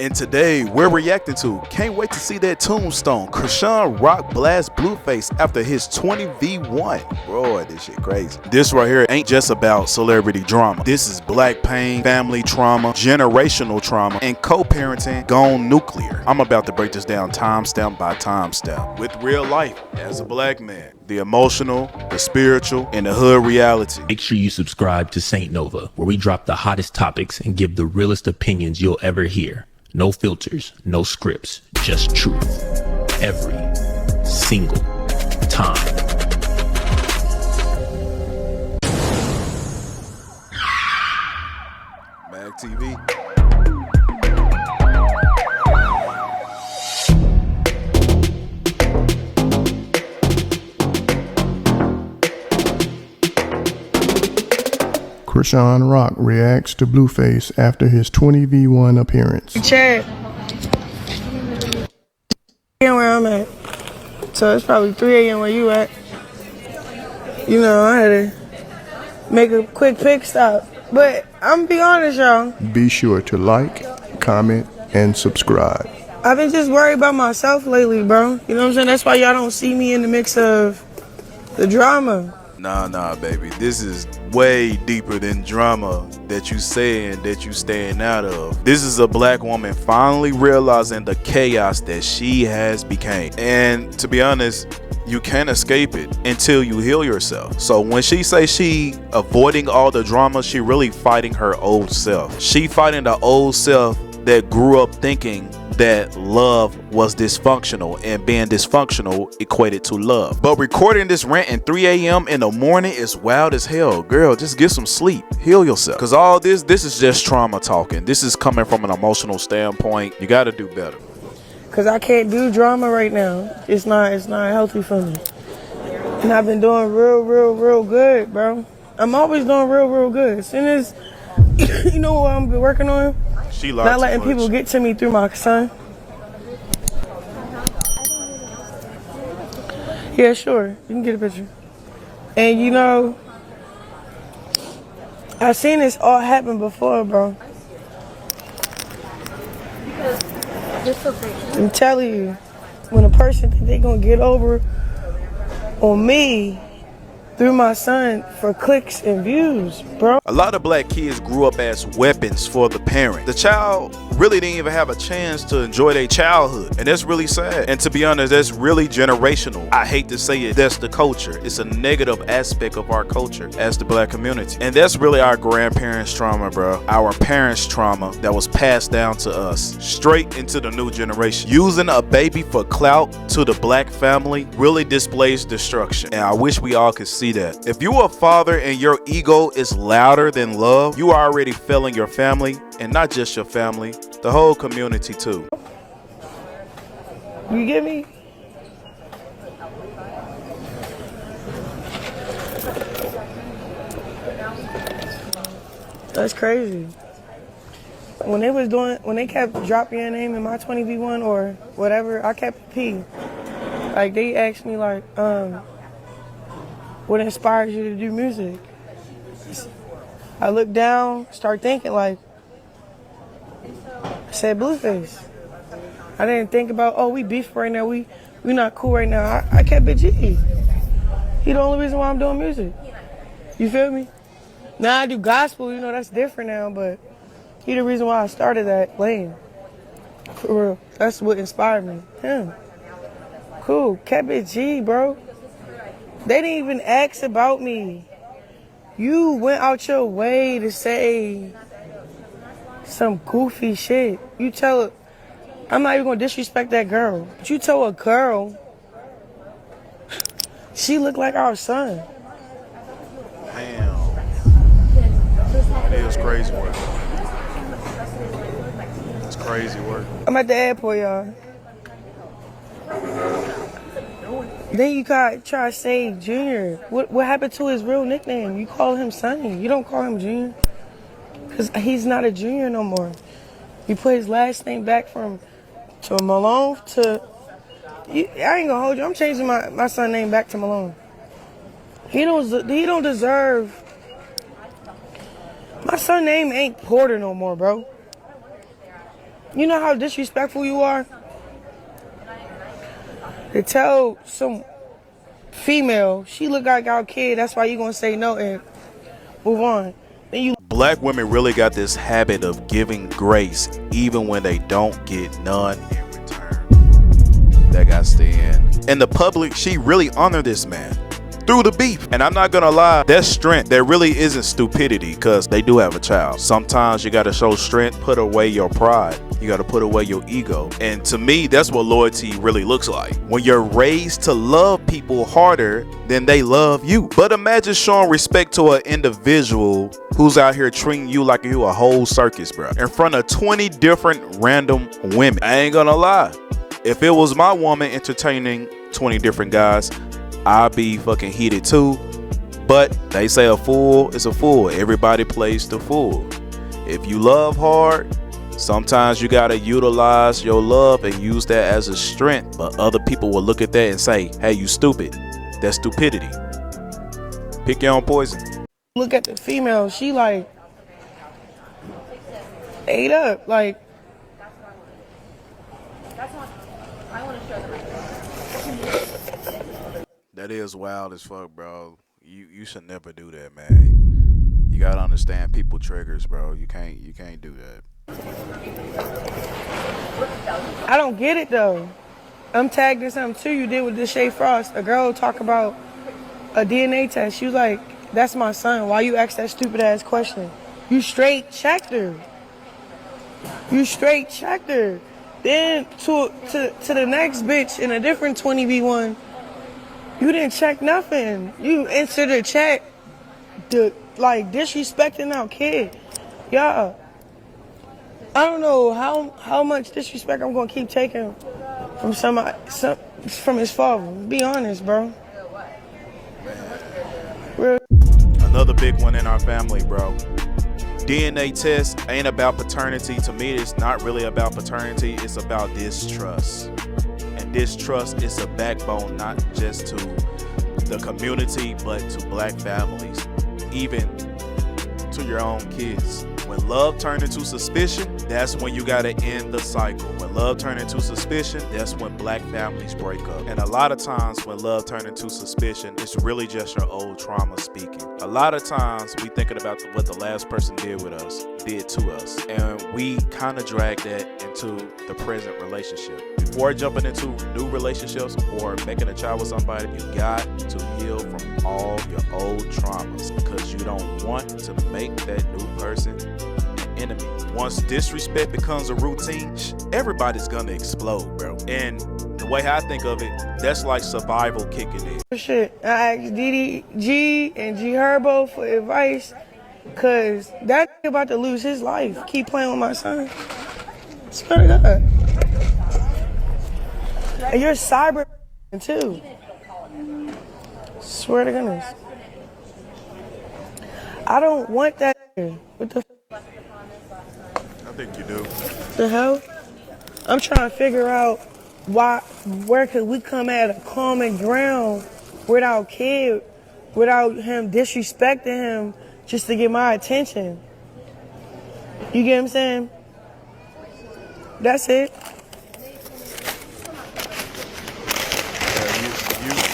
And today we're reacting to, can't wait to see that tombstone, Chrisean Rock blast Blueface after his 20v1. Bro, this shit crazy. This right here ain't just about celebrity drama. This is black pain, family trauma, generational trauma, and co-parenting gone nuclear. I'm about to break this down timestamp by timestamp with real life as a black man. The emotional, the spiritual, and the hood reality. Make sure you subscribe to Saint Nova, where we drop the hottest topics and give the realest opinions you'll ever hear. No filters, no scripts, just truth. Every single time. Mag TV. Chrisean Rock reacts to Blueface after his 20v1 appearance. Chad, where I'm at, so it's probably 3 a.m. where you at. You know, I had to make a quick pick stop, but I'm gonna be honest, y'all. Be sure to like, comment, and subscribe. I've been just worried about myself lately, bro. You know what I'm saying? That's why y'all don't see me in the mix of the drama. Nah, baby. This is way deeper than drama that you saying that you staying out of. This is a black woman finally realizing the chaos that she has became. And to be honest, you can't escape it until you heal yourself. So when she say she avoiding all the drama, she really fighting her old self. She fighting the old self that grew up thinking that love was dysfunctional and being dysfunctional equated to love. But recording this rant at 3 a.m. in the morning is wild as hell. Girl, just get some sleep. Heal yourself. Because all this is just trauma talking. This is coming from an emotional standpoint. You got to do better. Because I can't do drama right now. It's not healthy for me. And I've been doing real good, bro. I'm always doing real good. As soon as, you know what I'm been working on? She not letting people get to me through my son. Yeah, sure. You can get a picture. And you know, I've seen this all happen before, bro. I'm telling you, when a person think they gonna get over on me through my son for clicks and views, bro. A lot of black kids grew up as weapons for the parent. The child really didn't even have a chance to enjoy their childhood, and that's really sad. And to be honest, that's really generational. I hate to say it, that's the culture. It's a negative aspect of our culture as the black community, and that's really our grandparents' trauma, bro. Our parents' trauma that was passed down to us straight into the new generation. Using a baby for clout to the black family really displays destruction, and I wish we all could see that. If you a father and your ego is louder than love, you are already failing your family, and not just your family, the whole community too. You get me? That's crazy. When they kept dropping your name in my 20v1 or whatever, I kept P. Like they asked me like, what inspires you to do music? I looked down, start thinking like, I said Blueface. I didn't think about, oh, we beef right now, we not cool right now. I kept it G. He the only reason why I'm doing music. You feel me? Now I do gospel, you know, that's different now, but he the reason why I started that lane. For real. That's what inspired me. Him. Cool. Kept it G, bro. They didn't even ask about me. You went out your way to say some goofy shit. You tell, I'm not even gonna disrespect that girl, but you tell a girl she looked like our son. Damn. It is crazy work. It's crazy work. I'm at the airport, y'all. Then you try to say Junior. What happened to his real nickname? You call him Sonny. You don't call him Junior. Because he's not a junior no more. You put his last name back to Malone to... I ain't gonna hold you. I'm changing my son's name back to Malone. He don't deserve... My son's name ain't Porter no more, bro. You know how disrespectful you are? To tell some female, she look like our kid, that's why you gonna say no and move on. Then you Black women really got this habit of giving grace even when they don't get none in return. That got to end. In the public, she really honored this man through the beef. And I'm not gonna lie, that's strength. There really isn't stupidity, because they do have a child. Sometimes you gotta show strength, put away your pride. You gotta put away your ego. And to me, that's what loyalty really looks like. When you're raised to love people harder than they love you. But imagine showing respect to an individual who's out here treating you like you a whole circus, bro, in front of 20 different random women. I ain't gonna lie. If it was my woman entertaining 20 different guys, I'd be fucking heated too. But they say a fool is a fool. Everybody plays the fool. If you love hard, sometimes you gotta utilize your love and use that as a strength. But other people will look at that and say, hey, you stupid. That's stupidity. Pick your own poison. look at the female, she like ate up, like. That is wild as fuck, bro. You should never do that, man. You gotta understand people triggers, bro. You can't do that. I don't get it though. I'm tagged in something too you did with this Shay Frost. A girl talk about a DNA test. She was like, that's my son. Why you ask that stupid ass question? You straight checked her. You straight checked her. Then to the next bitch in a different 20v1, you didn't check nothing. You answered a chat, like disrespecting our kid. Yeah. I don't know how much disrespect I'm gonna keep taking from from his father. Be honest, bro. Real. Another big one in our family, bro. DNA test ain't about paternity. To me, it's not really about paternity. It's about distrust. And distrust is a backbone not just to the community, but to black families, even to your own kids. When love turns into suspicion, that's when you gotta end the cycle. When love turns into suspicion, that's when black families break up. And a lot of times when love turns into suspicion, it's really just your old trauma speaking. A lot of times we thinking about what the last person did to us. And we kind of drag that into the present relationship. Before jumping into new relationships or making a child with somebody, you got to heal from all your old traumas, because you don't want to make that new person an enemy. Once disrespect becomes a routine, everybody's gonna explode, bro. And the way I think of it, that's like survival kicking in. Shit, I asked DDG and G Herbo for advice, cause that about to lose his life. Keep playing with my son. Swear to God. And you're cyber too. Swear to goodness. I don't want that. What the? I think you do. The hell? I'm trying to figure out where could we come at a common ground without kid, without him disrespecting him just to get my attention. You get what I'm saying? That's it.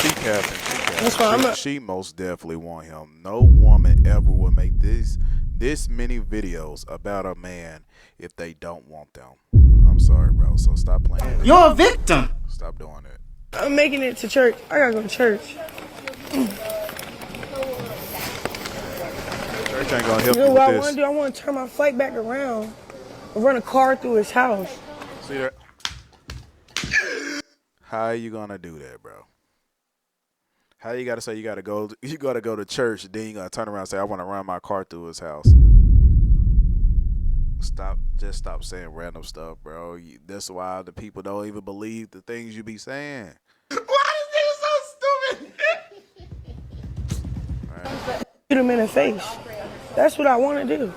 She capping. That's why she most definitely want him. No woman ever would make this many videos about a man if they don't want them. I'm sorry, bro. So stop playing. You're a victim. Stop doing it. I'm making it to church. I gotta go to church. Church ain't gonna help You know you what I with want to this. do? I want to turn my flight back around and run a car through his house. See that? How are you gonna do that, bro? How you gotta say you gotta go to church, then you gotta turn around and say I want to run my car through his house? Stop saying random stuff, bro. That's why the people don't even believe the things you be saying. Why is this so stupid? Right. Shoot him in the face. That's what I want to do.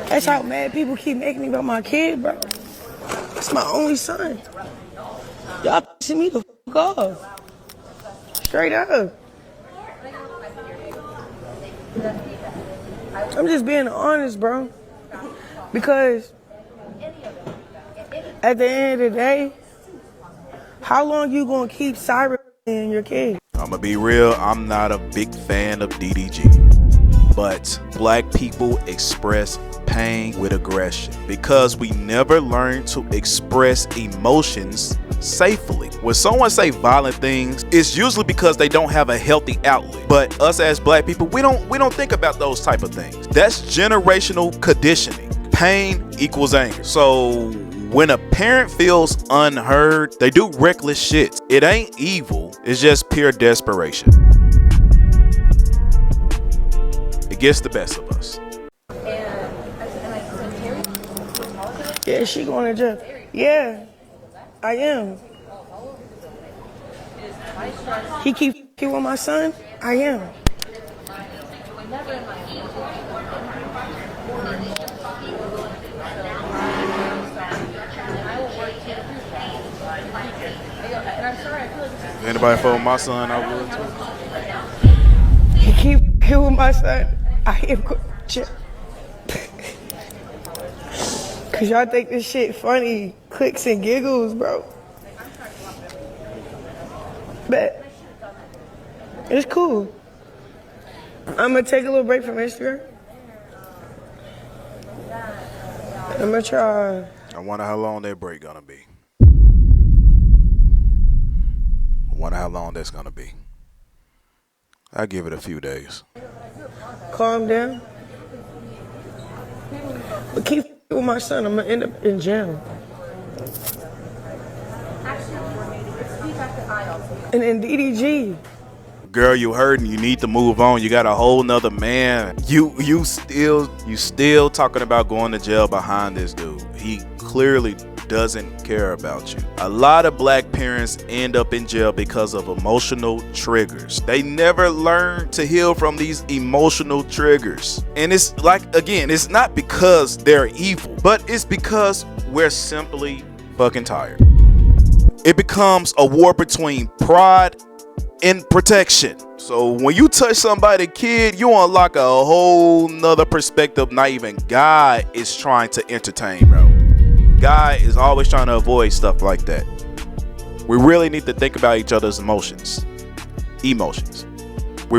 That's how mad people keep making me about my kid, bro. It's my only son. Y'all pissing me the fuck off. Straight up. I'm just being honest, bro. Because at the end of the day, how long you gonna keep silencing your kid? I'm gonna be real, I'm not a big fan of DDG. But black people express pain with aggression because we never learn to express emotions safely. When someone say violent things, it's usually because they don't have a healthy outlet. But us as black people, we don't think about those type of things. That's generational conditioning. Pain equals anger. So when a parent feels unheard, they do reckless shit. It ain't evil, it's just pure desperation. It gets the best of us. Yeah, she going to jail. Yeah, I am. He keep with my son? I am. Anybody for my son, I would too. He keep with my son. I am going to jail. Cause y'all think this shit funny, clicks and giggles, bro. Bet. It's cool. I'm gonna take a little break from Instagram. I'm gonna try. I wonder how long that break gonna be. I wonder how long that's gonna be. I'll give it a few days. Calm down. But keep with my son, I'm gonna end up in jail. And then DDG. Girl, you hurting, you need to move on. You got a whole nother man. You still talking about going to jail behind this dude. He clearly doesn't care about you. A lot of black parents end up in jail because of emotional triggers. They never learn to heal from these emotional triggers. And it's like, again, it's not because they're evil, but it's because we're simply fucking tired. It becomes a war between pride and protection. So when you touch somebody's kid, you unlock a whole nother perspective not even God is trying to entertain, bro. God is always trying to avoid stuff like that. We really need to think about each other's emotions. We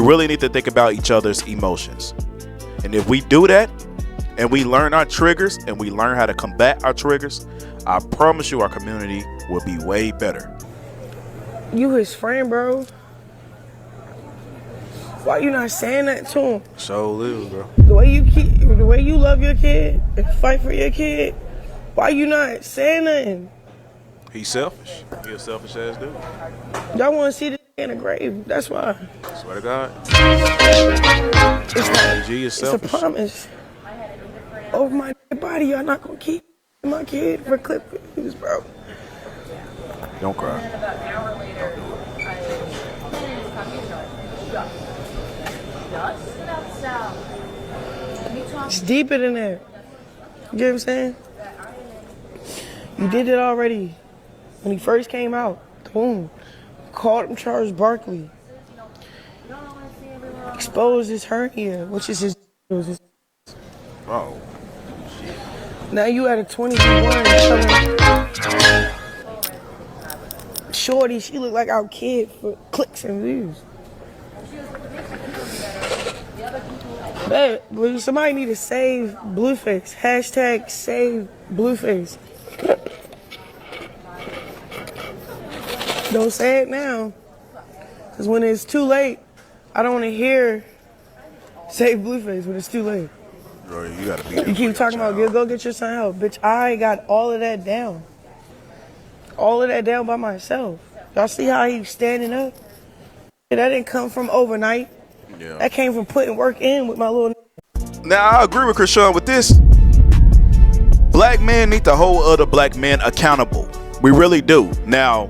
really need to think about each other's emotions. And if we do that, and we learn our triggers, and we learn how to combat our triggers, I promise you our community will be way better. You his friend, bro. Why you not saying that to him? So live, bro. The way you love your kid and fight for your kid, why you not saying nothing? He's selfish. He a selfish ass dude. Y'all want to see this in the grave. That's why. Swear to God. It's a promise. Over my dead body, y'all not gonna keep my kid for clip views, bro. Don't cry. It's deeper than that. You get what I'm saying? You did it already. When he first came out, boom. Called him Charles Barkley. Exposed his hernia, which is his. Oh. Now you at a 21 telling Shorty, she look like our kid for clicks and views. But somebody need to save Blueface. Hashtag save Blueface. Don't say it now. Because when it's too late, I don't want to hear save Blueface when it's too late. Bro, you gotta be. You keep talking about go get your son help. Bitch, I got all of that down. All of that down by myself. Y'all see how he's standing up? That didn't come from overnight. Yeah. That came from putting work in with my little. Now I agree with Chrisean with this. Black men need to hold other black men accountable. We really do. Now,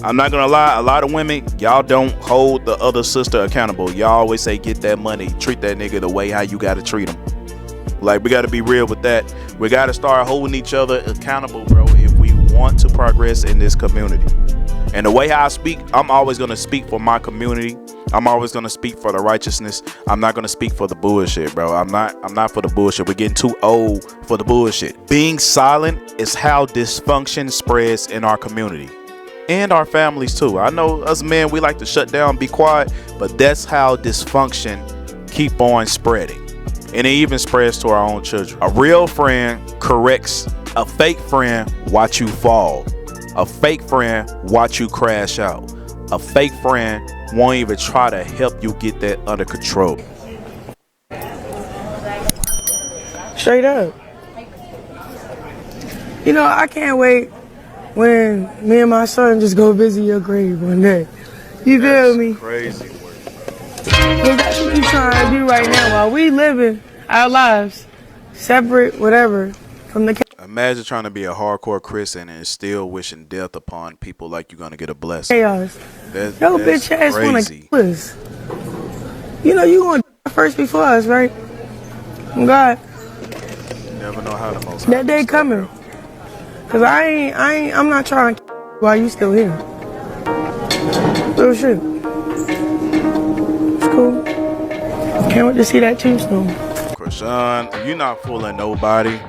I'm not gonna lie, a lot of women, y'all don't hold the other sister accountable. Y'all always say get that money, treat that nigga the way how you gotta treat him. Like, we gotta be real with that. We gotta start holding each other accountable, bro, if we want to progress in this community. And the way how I speak, I'm always going to speak for my community. I'm always going to speak for the righteousness. I'm not going to speak for the bullshit, bro. I'm not for the bullshit. We're getting too old for the bullshit. Being silent is how dysfunction spreads in our community and our families too. I know us men, we like to shut down, be quiet, but that's how dysfunction keep on spreading. And it even spreads to our own children. A real friend corrects a fake friend, watch you fall. A fake friend watch you crash out. A fake friend won't even try to help you get that under control. Straight up. You know, I can't wait when me and my son just go visit your grave one day. You feel me? Crazy work. Because that's what you trying to do right now while we living our lives separate, whatever, from the. Imagine trying to be a hardcore Christian and still wishing death upon people like you're gonna get a blessing. Chaos. That's Bitch ass wanna crazy. kill us. You know you gonna die first before us, right? God. You never know how the most. That day coming. Cause I'm not trying to while you still here. Real shit. It's cool. Can't wait to see that tombstone. Chrisean, you're not fooling nobody.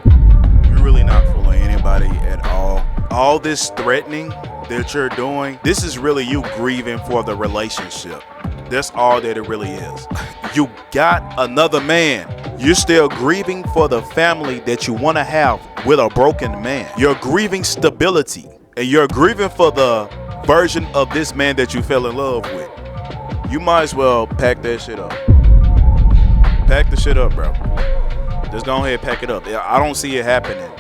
You're really not fooling anybody at all. All this threatening that you're doing, this is really you grieving for the relationship. That's all that it really is. You got another man. You're still grieving for the family that you want to have with a broken man. You're grieving stability. And you're grieving for the version of this man that you fell in love with. You might as well pack that shit up. Pack the shit up, bro. Just go ahead and pack it up. I don't see it happening.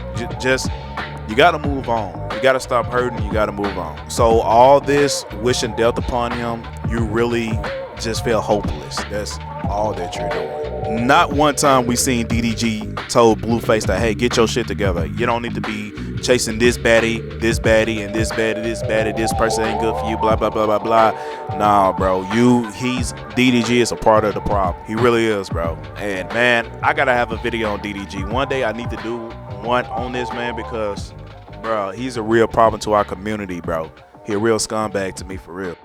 You gotta move on. You gotta stop hurting. You gotta move on. So all this wishing death upon him, you really just feel hopeless. That's all that you're doing. Not one time we seen DDG told Blueface that, hey, get your shit together. You don't need to be chasing this baddie, and this baddie, this baddie. This person ain't good for you, blah, blah, blah, blah, blah. Nah, bro. DDG is a part of the problem. He really is, bro. And, man, I gotta have a video on DDG. One day I need to do one on this man because, bro, he's a real problem to our community, bro. He a real scumbag to me, for real.